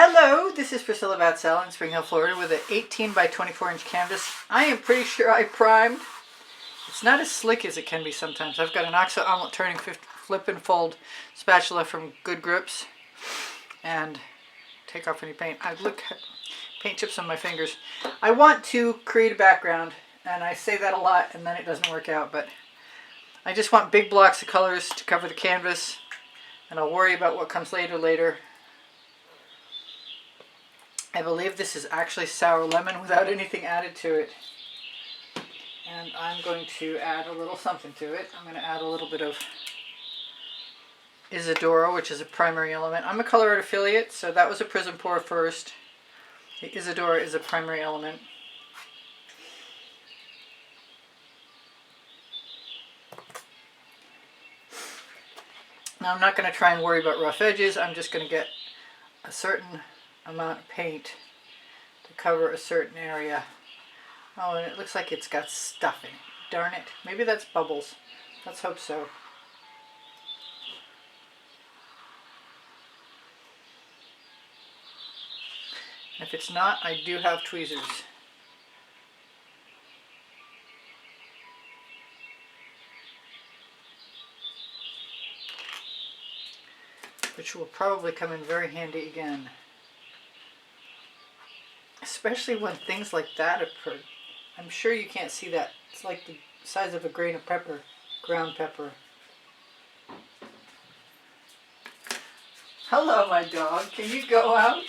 Hello, this is Priscilla Batzell in Spring Hill, Florida with an 18 by 24 inch canvas. I am pretty sure I primed. It's not as slick as it can be sometimes. I've got an oxo omelet turning flip and fold spatula from Good Grips, and take off any paint. I look at paint chips on my fingers. I want to create a background, and I say that a lot and then it doesn't work out, but I just want big blocks of colors to cover the canvas, and I'll worry about what comes later. I believe this is actually sour lemon without anything added to it. And I'm going to add a little something to it. I'm going to add a little bit of Isadora, which is a primary element. I'm a Colourarte affiliate, so that was a Prizm pour first. The Isadora is a primary element. Now I'm not going to try and worry about rough edges. I'm just going to get a certain amount of paint to cover a certain area. Oh, and it looks like it's got stuff in it. Darn it. Maybe that's bubbles. Let's hope so. If it's not, I do have tweezers. Which will probably come in very handy again. Especially when things like that occur. I'm sure you can't see that. It's like the size of a grain of pepper, ground pepper. Hello, my dog. Can you go out?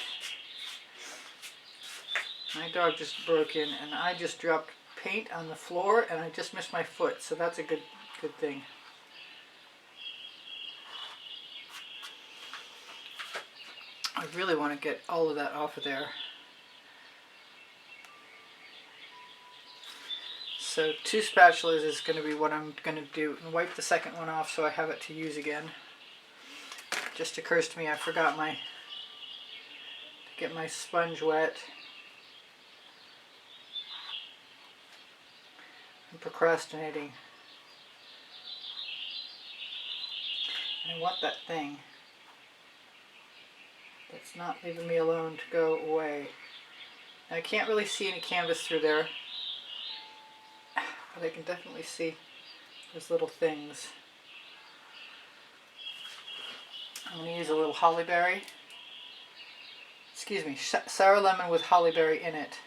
My dog just broke in and I just dropped paint on the floor and I just missed my foot, so that's a good thing. I really want to get all of that off of there. So 2 spatulas is going to be what I'm going to do, and wipe the second one off so I have it to use again. Just occurs to me I forgot to get my sponge wet. I'm procrastinating. I want that thing that's not leaving me alone to go away. Now, I can't really see any canvas through there, but I can definitely see those little things. I'm going to use a little hollyberry. Excuse me, sour lemon with hollyberry in it.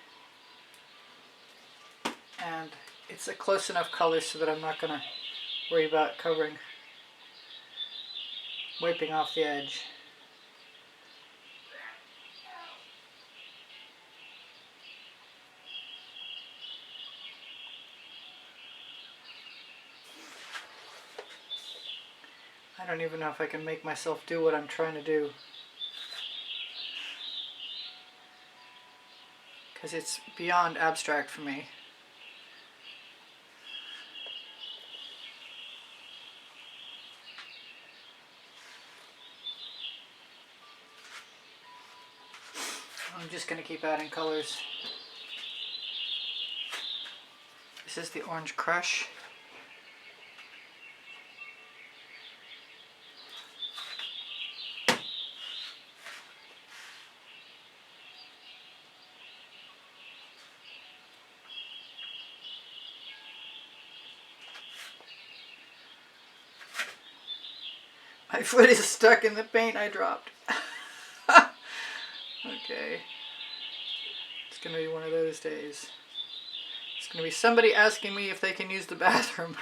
And it's a close enough color so that I'm not going to worry about wiping off the edge. I don't even know if I can make myself do what I'm trying to do, because it's beyond abstract for me. I'm just going to keep adding colors. This is the orange Crush. My foot is stuck in the paint I dropped. Okay. It's going to be one of those days. It's going to be somebody asking me if they can use the bathroom.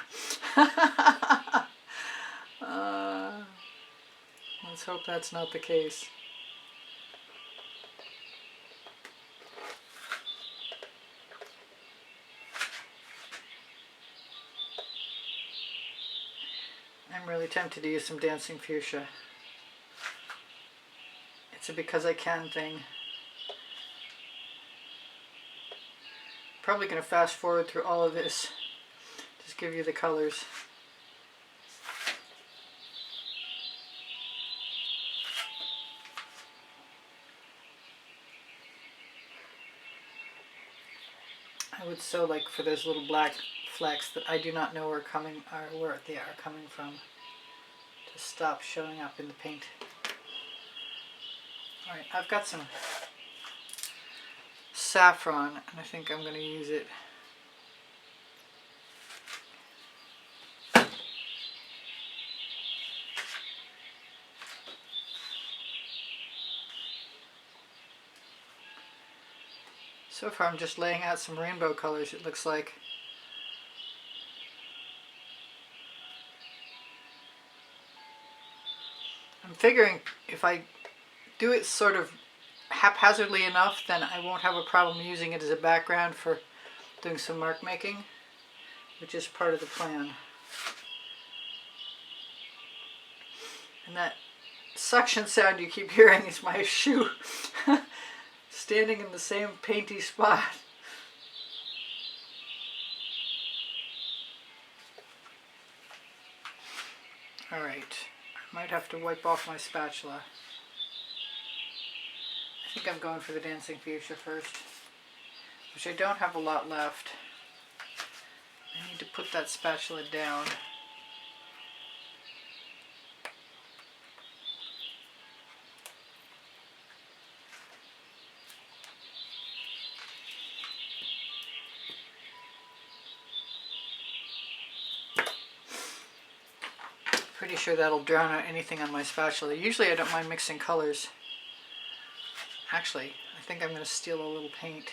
Let's hope that's not the case. I'm really tempted to use some dancing fuchsia. It's a because I can thing. Probably going to fast forward through all of this. Just give you the colors. I would so like for those little black flecks that I do not know where they are coming from to stop showing up in the paint. Alright, I've got some saffron, and I think I'm going to use it. So far I'm just laying out some rainbow colors, it looks like. I'm figuring if I do it sort of haphazardly enough, then I won't have a problem using it as a background for doing some mark making, which is part of the plan. And that suction sound you keep hearing is my shoe standing in the same painty spot. Alright, I might have to wipe off my spatula. I think I'm going for the dancing fuchsia first, which I don't have a lot left. I need to put that spatula down. Pretty sure that'll drown out anything on my spatula. Usually I don't mind mixing colors. Actually, I think I'm going to steal a little paint.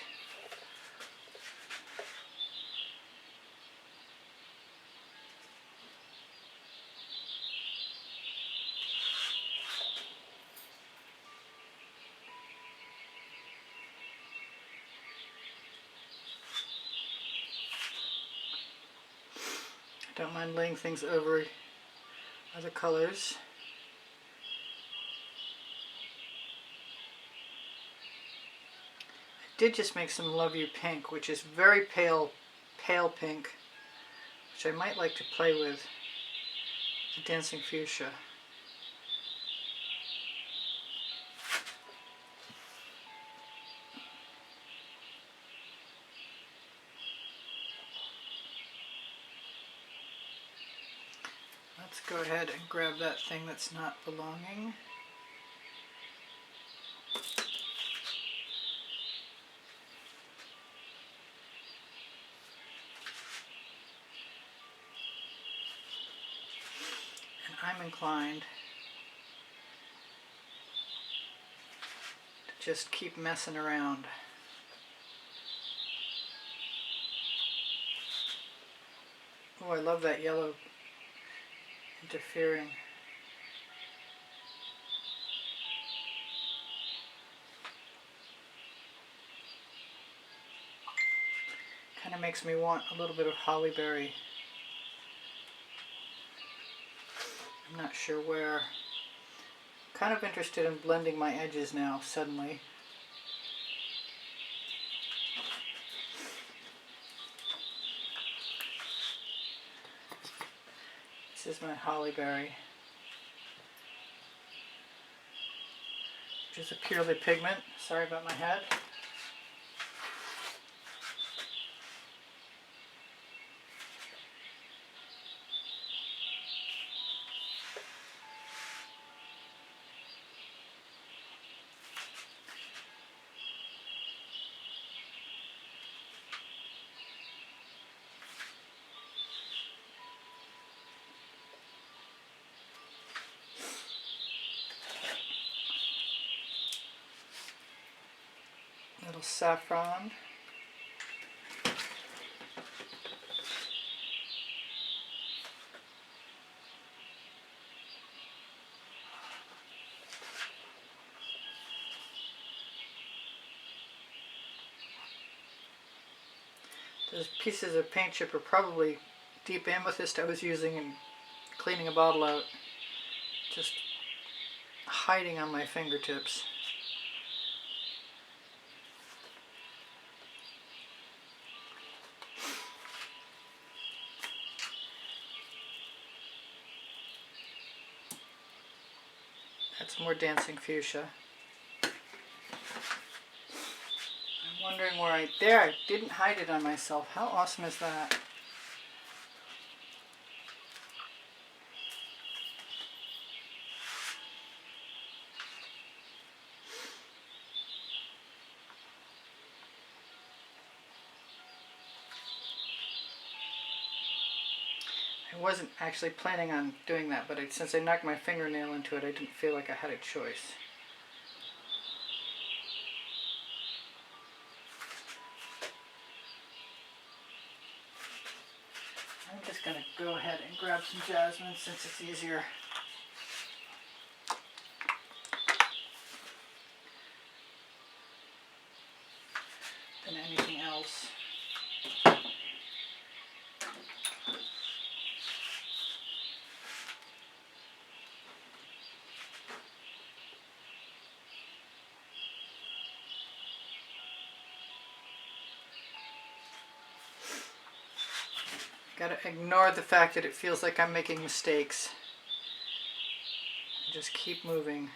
I don't mind laying things over other colors. I did just make some Love You Pink, which is very pale pink, which I might like to play with the dancing fuchsia. Let's go ahead and grab that thing that's not belonging. And I'm inclined to just keep messing around. Oh, I love that yellow interfering. Kind of makes me want a little bit of holly berry. I'm not sure where. I'm kind of interested in blending my edges now, suddenly. This is my holly berry, which is a purely pigment. Sorry about my head. Little saffron. Those pieces of paint chip are probably deep amethyst I was using in cleaning a bottle out, just hiding on my fingertips. That's more dancing fuchsia. I'm wondering where I didn't hide it on myself. How awesome is that? I wasn't actually planning on doing that, but since I knocked my fingernail into it, I didn't feel like I had a choice. I'm just going to go ahead and grab some jasmine since it's easier. Than anything else. Gotta ignore the fact that it feels like I'm making mistakes. Just keep moving.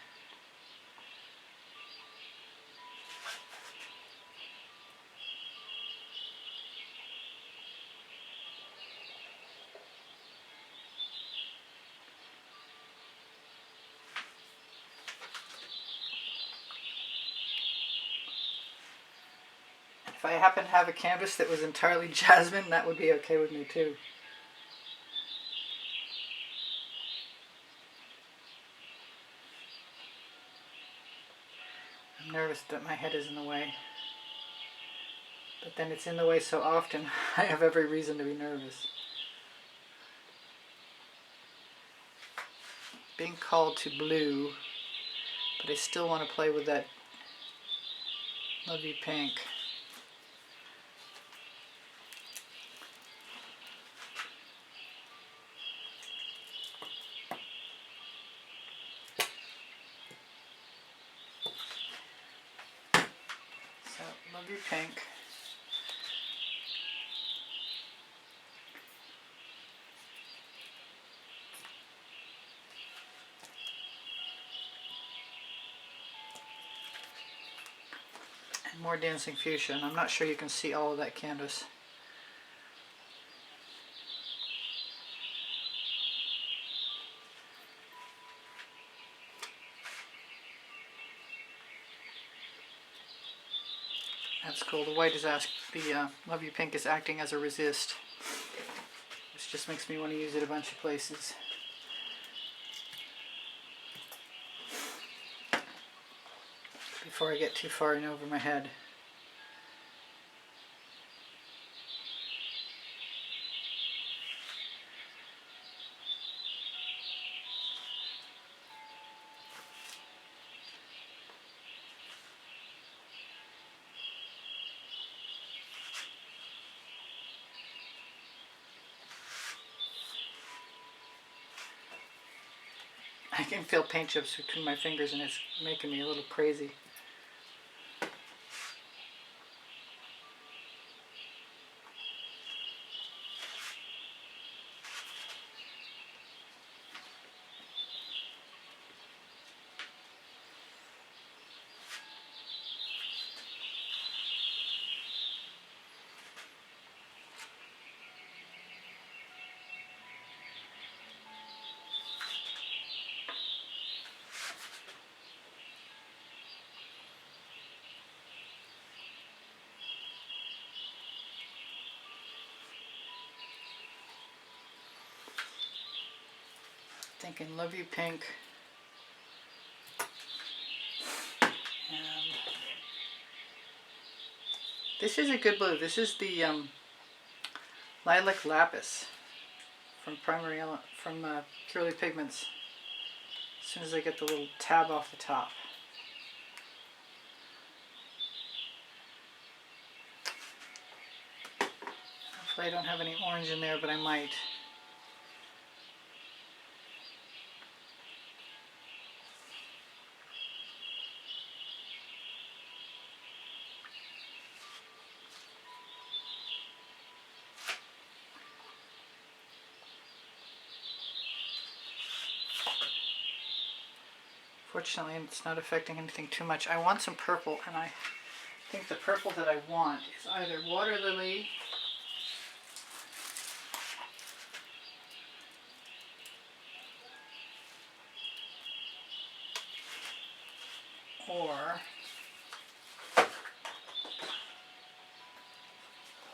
If I happen to have a canvas that was entirely jasmine, that would be okay with me too. I'm nervous that my head is in the way. But then it's in the way so often, I have every reason to be nervous. Being called to blue, but I still want to play with that lovely pink. So, lovely pink. And more dancing fuchsia, and I'm not sure you can see all of that canvas. That's cool. The white is the lovely pink is acting as a resist, which just makes me want to use it a bunch of places. Before I get too far in over my head. I can feel paint chips between my fingers and it's making me a little crazy. Thinking love you pink. And this is a good blue. This is the Lilac Lapis from Primary Elements Purely Pigments. As soon as I get the little tab off the top. Hopefully I don't have any orange in there, but I might. Fortunately, it's not affecting anything too much. I want some purple, and I think the purple that I want is either water lily or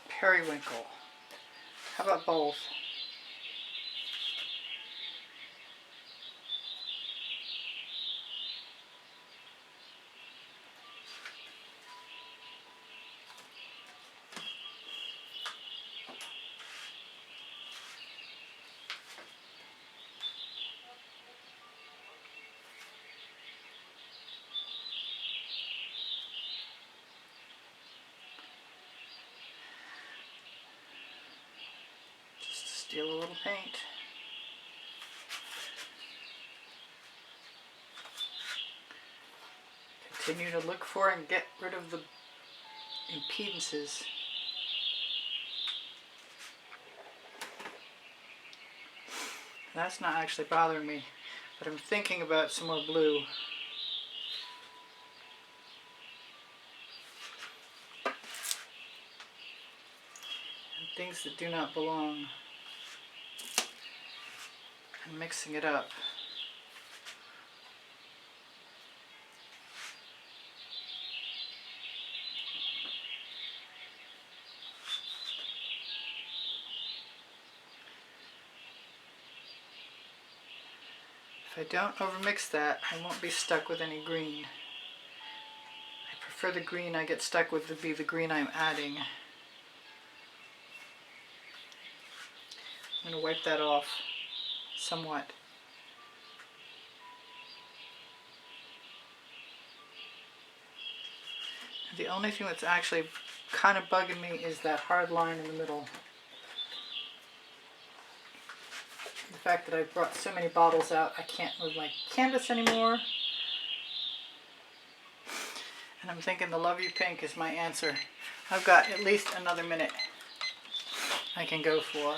periwinkle. How about both? Steal a little paint. Continue to look for and get rid of the impedances. That's not actually bothering me, but I'm thinking about some more blue. And things that do not belong. And mixing it up. If I don't overmix that, I won't be stuck with any green. I prefer the green I get stuck with to be the green I'm adding. I'm going to wipe that off somewhat. The only thing that's actually kind of bugging me is that hard line in the middle. The fact that I've brought so many bottles out, I can't move my canvas anymore. And I'm thinking the Love You Pink is my answer. I've got at least another minute I can go for.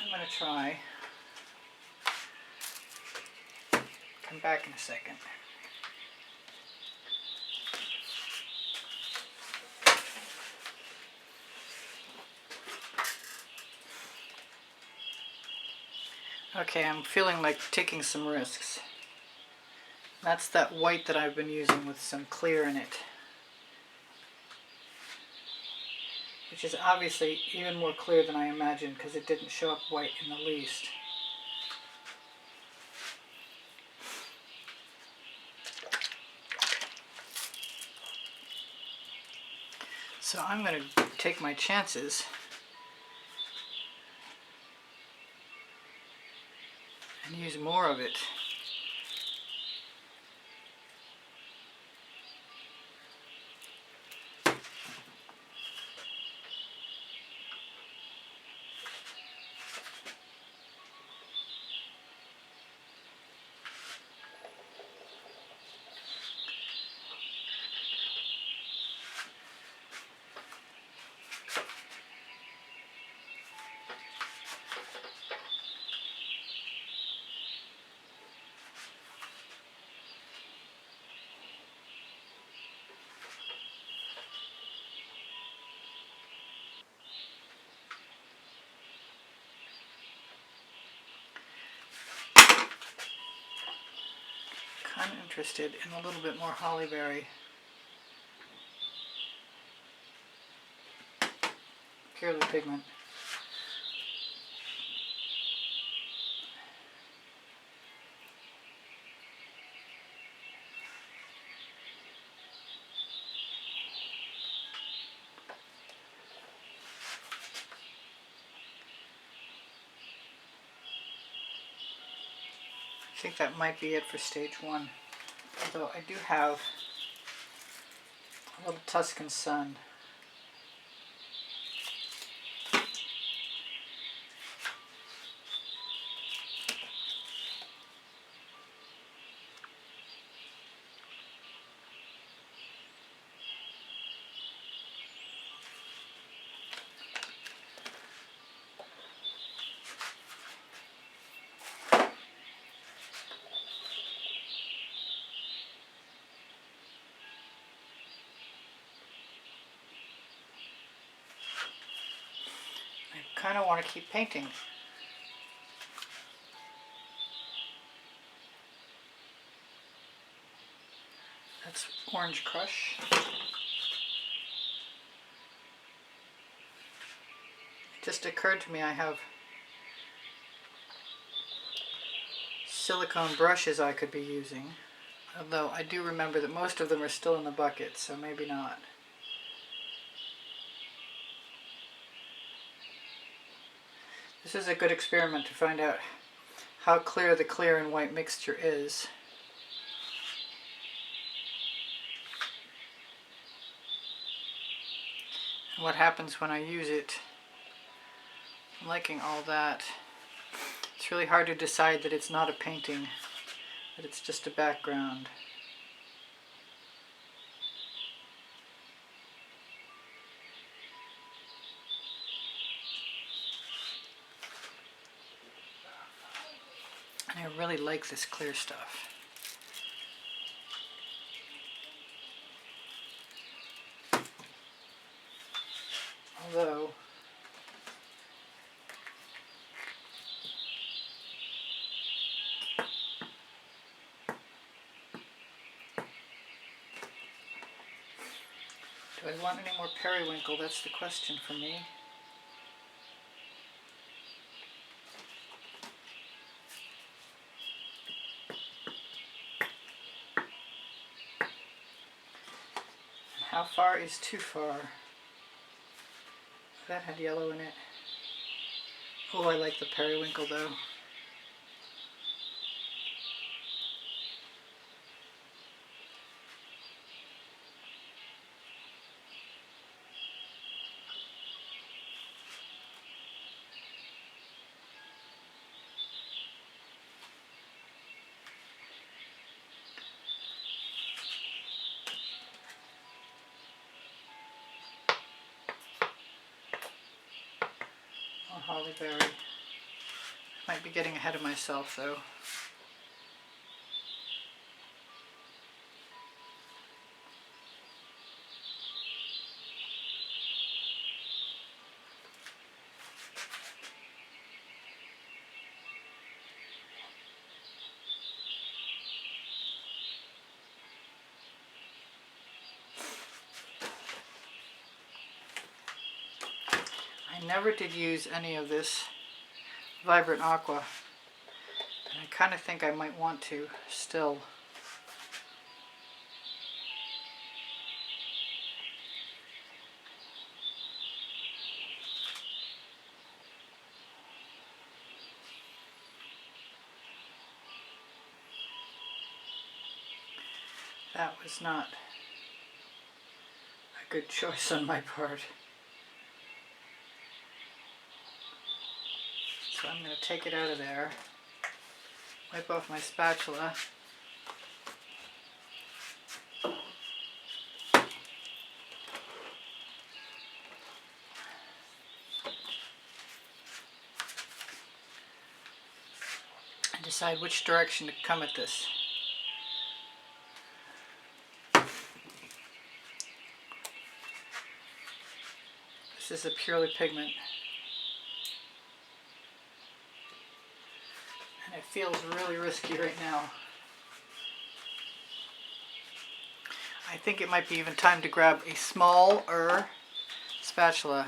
I'm going to try. Come back in a second. Okay, I'm feeling like taking some risks. That's that white that I've been using with some clear in it. Which is obviously even more clear than I imagined because it didn't show up white in the least. So I'm going to take my chances and use more of it. I'm interested in a little bit more holly berry. Purely pigment. I think that might be it for stage one. Although I do have a little Tuscan sun. kind of want to keep painting. That's Orange Crush. It just occurred to me I have silicone brushes I could be using, although I do remember that most of them are still in the bucket, so maybe not. This is a good experiment to find out how clear the clear and white mixture is. And what happens when I use it. I'm liking all that. It's really hard to decide that it's not a painting, that it's just a background. And I really like this clear stuff. Although, do I want any more periwinkle? That's the question for me. How far is too far? That had yellow in it. Oh, I like the periwinkle though. Holly berry. Might be getting ahead of myself though. I never did use any of this Vibrant Aqua, and I kind of think I might want to still. That was not a good choice on my part. So I'm going to take it out of there, wipe off my spatula, and decide which direction to come at this. This is a purely pigment. And it feels really risky right now. I think it might be even time to grab a smaller spatula.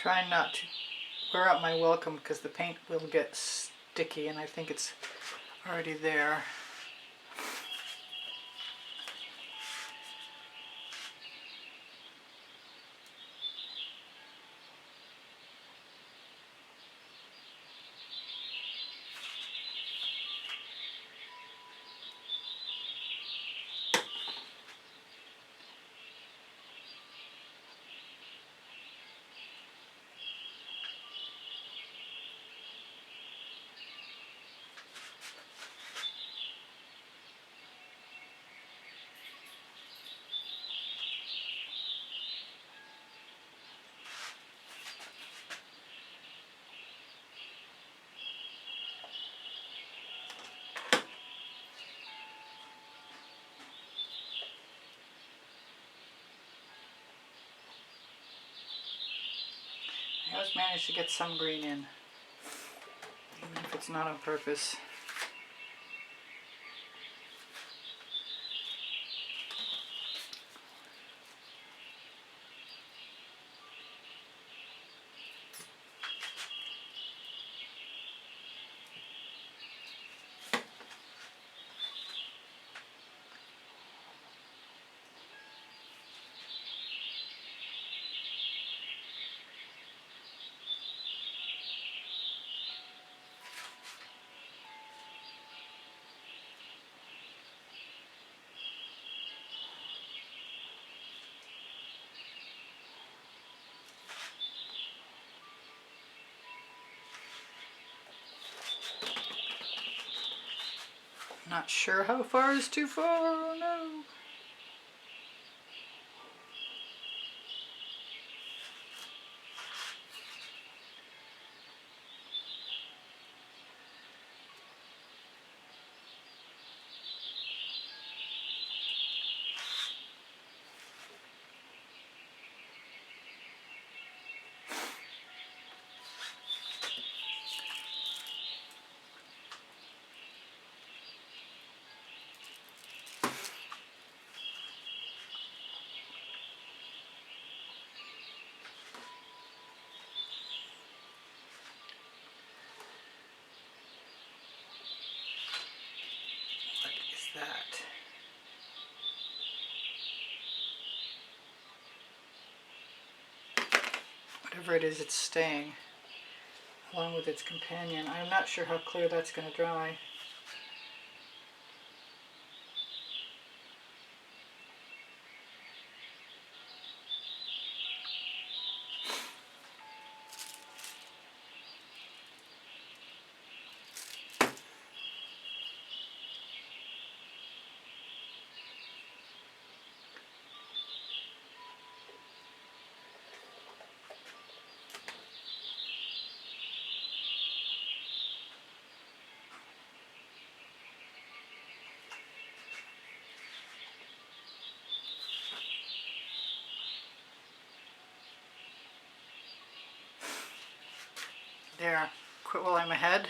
Try not to wear out my welcome because the paint will get sticky, and I think it's already there. does manage to get some green in, even if it's not on purpose. Not sure how far is too far, oh no. That. Whatever it is, it's staying along with its companion. I'm not sure how clear that's going to dry. There, quit while I'm ahead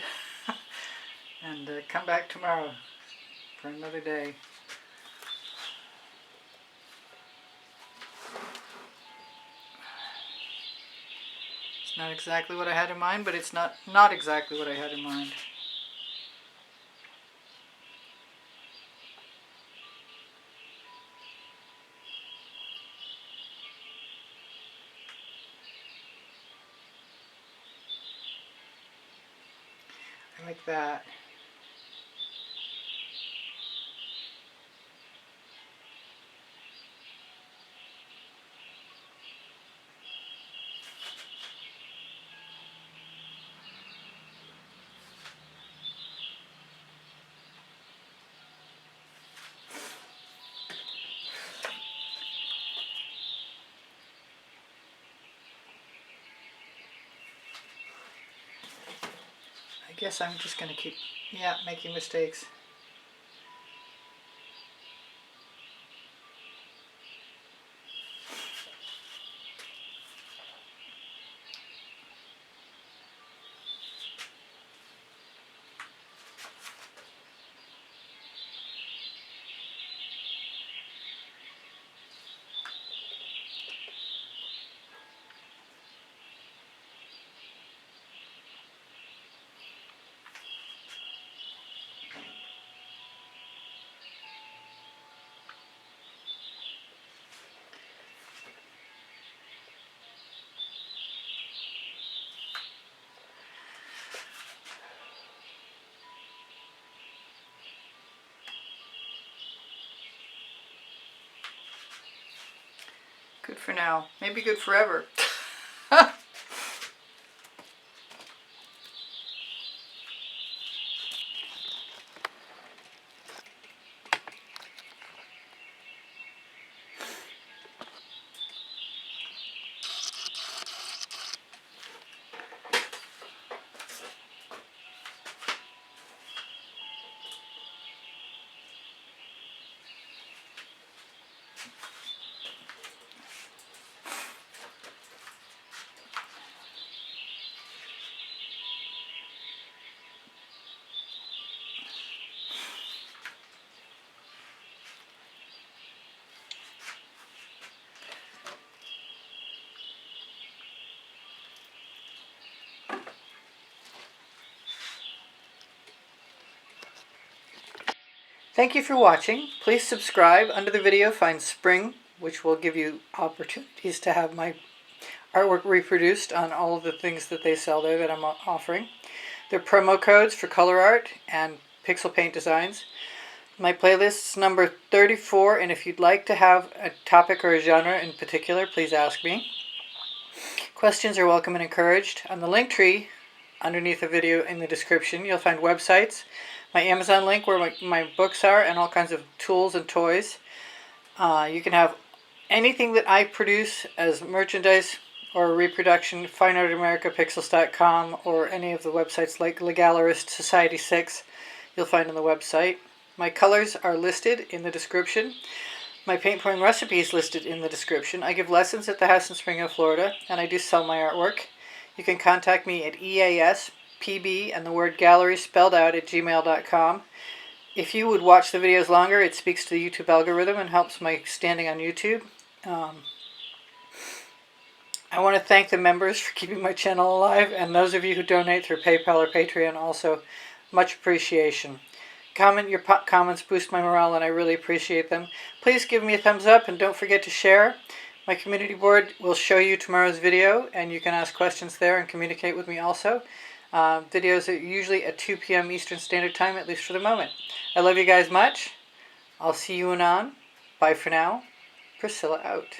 and come back tomorrow for another day. It's not exactly what I had in mind, but it's not exactly what I had in mind. I like that. I guess I'm just going to keep, making mistakes. Good for now. Maybe good forever. Thank you for watching. Please subscribe. Under the video, find Spring, which will give you opportunities to have my artwork reproduced on all of the things that they sell there that I'm offering. There are promo codes for Colourarte and pixel paint designs. My playlist is number 34, and if you'd like to have a topic or a genre in particular, please ask me. Questions are welcome and encouraged. On the link tree, underneath the video in the description, you'll find websites, my Amazon link where my books are, and all kinds of tools and toys. You can have anything that I produce as merchandise or reproduction, Fine Art America, Pixels.com, or any of the websites like Legallerist, Society 6, you'll find on the website. My colors are listed in the description. My paint pouring recipe is listed in the description. I give lessons at the house in Spring Hill, Florida, and I do sell my artwork. You can contact me at easpbgallery and the word gallery spelled out at gmail.com. If you would watch the videos longer, it speaks to the YouTube algorithm and helps my standing on YouTube. I want to thank the members for keeping my channel alive, and those of you who donate through PayPal or Patreon also, much appreciation. Your comments boost my morale, and I really appreciate them. Please give me a thumbs up, and don't forget to share. My community board will show you tomorrow's video, and you can ask questions there and communicate with me also. Videos are usually at 2 p.m. Eastern Standard Time, at least for the moment. I love you guys much. I'll see you anon. Bye for now. Priscilla out.